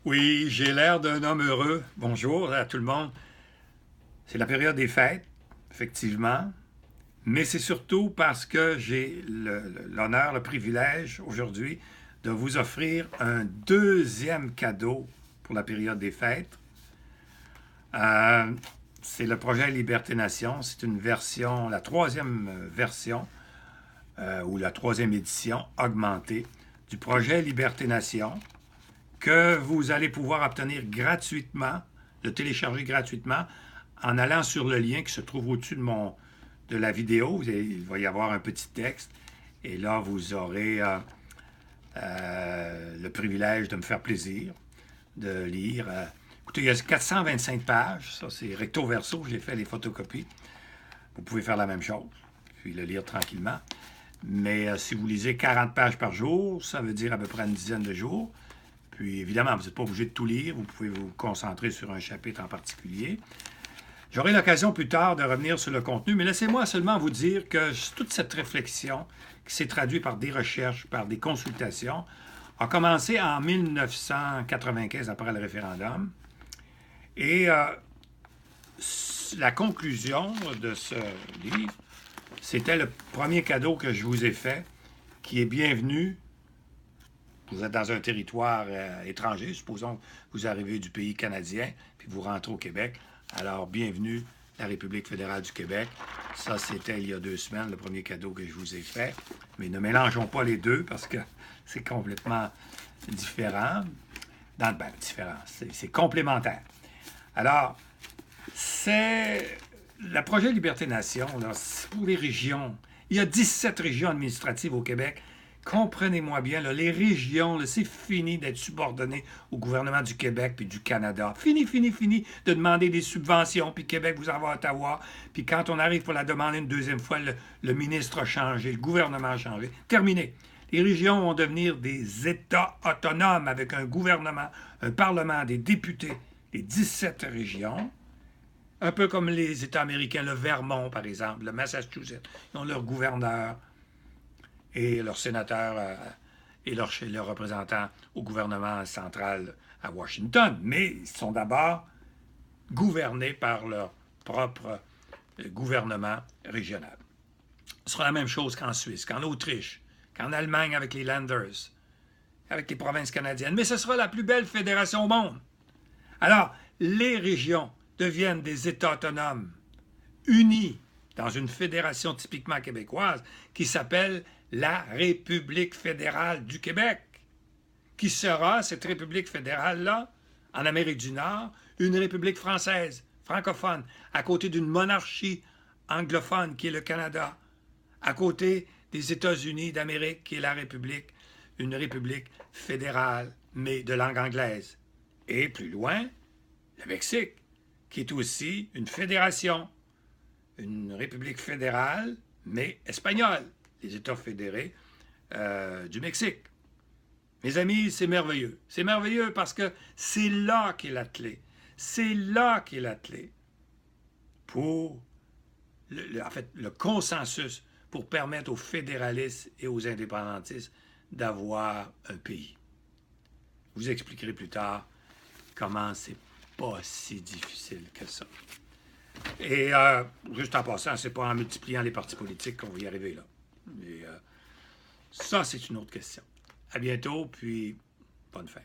Oui, j'ai l'air d'un homme heureux. Bonjour à tout le monde. C'est la période des fêtes, effectivement, mais c'est surtout parce que j'ai l'honneur, le privilège aujourd'hui de vous offrir un deuxième cadeau pour la période des fêtes. Euh, c'est le projet Liberté Nation. C'est une version, la troisième version ou la troisième édition augmentée du projet Liberté Nation, que vous allez pouvoir obtenir gratuitement, le télécharger gratuitement, en allant sur le lien qui se trouve au-dessus de la vidéo. Il va y avoir un petit texte, et là, vous aurez le privilège de me faire plaisir, de lire. Écoutez, il y a 425 pages, ça c'est recto verso, j'ai fait les photocopies. Vous pouvez faire la même chose, puis le lire tranquillement. Mais si vous lisez 40 pages par jour, ça veut dire à peu près une dizaine de jours. Puis évidemment, vous n'êtes pas obligé de tout lire, vous pouvez vous concentrer sur un chapitre en particulier. J'aurai l'occasion plus tard de revenir sur le contenu, mais laissez-moi seulement vous dire que toute cette réflexion, qui s'est traduite par des recherches, par des consultations, a commencé en 1995, après le référendum. Et la conclusion de ce livre, c'était le premier cadeau que je vous ai fait, qui est bienvenu. Vous êtes dans un territoire étranger, supposons que vous arrivez du pays canadien, puis vous rentrez au Québec. Alors, bienvenue, la République fédérale du Québec. Ça, c'était il y a 2 semaines, le premier cadeau que je vous ai fait. Mais ne mélangeons pas les deux, parce que c'est complètement différent. Différent, c'est complémentaire. Alors, c'est le projet Liberté Nation, c'est pour les régions. Il y a 17 régions administratives au Québec. Comprenez-moi bien, là, les régions, c'est fini d'être subordonné au gouvernement du Québec puis du Canada. Fini de demander des subventions, puis Québec, vous en va à Ottawa. Puis quand on arrive pour la demander une deuxième fois, le ministre a changé, le gouvernement a changé. Terminé. Les régions vont devenir des États autonomes avec un gouvernement, un parlement, des députés, les 17 régions. Un peu comme les États américains, le Vermont, par exemple, le Massachusetts. Ils ont leur gouverneur et leurs sénateurs et leurs représentants au gouvernement central à Washington. Mais ils sont d'abord gouvernés par leur propre gouvernement régional. Ce sera la même chose qu'en Suisse, qu'en Autriche, qu'en Allemagne avec les Länders, avec les provinces canadiennes. Mais ce sera la plus belle fédération au monde. Alors, les régions deviennent des États autonomes, unis dans une fédération typiquement québécoise qui s'appelle la République fédérale du Québec, qui sera, cette République fédérale-là, en Amérique du Nord, une République française, francophone, à côté d'une monarchie anglophone qui est le Canada, à côté des États-Unis d'Amérique qui est la République, une République fédérale, mais de langue anglaise. Et plus loin, le Mexique, qui est aussi une fédération, une république fédérale, mais espagnole, les États fédérés du Mexique. Mes amis, c'est merveilleux. C'est merveilleux parce que c'est là qu'est la clé. C'est là qu'est la clé pour le consensus pour permettre aux fédéralistes et aux indépendantistes d'avoir un pays. Je vous expliquerai plus tard comment c'est pas si difficile que ça. Et juste en passant, c'est pas en multipliant les partis politiques qu'on va y arriver là. Et ça, c'est une autre question. À bientôt, puis bonne fête.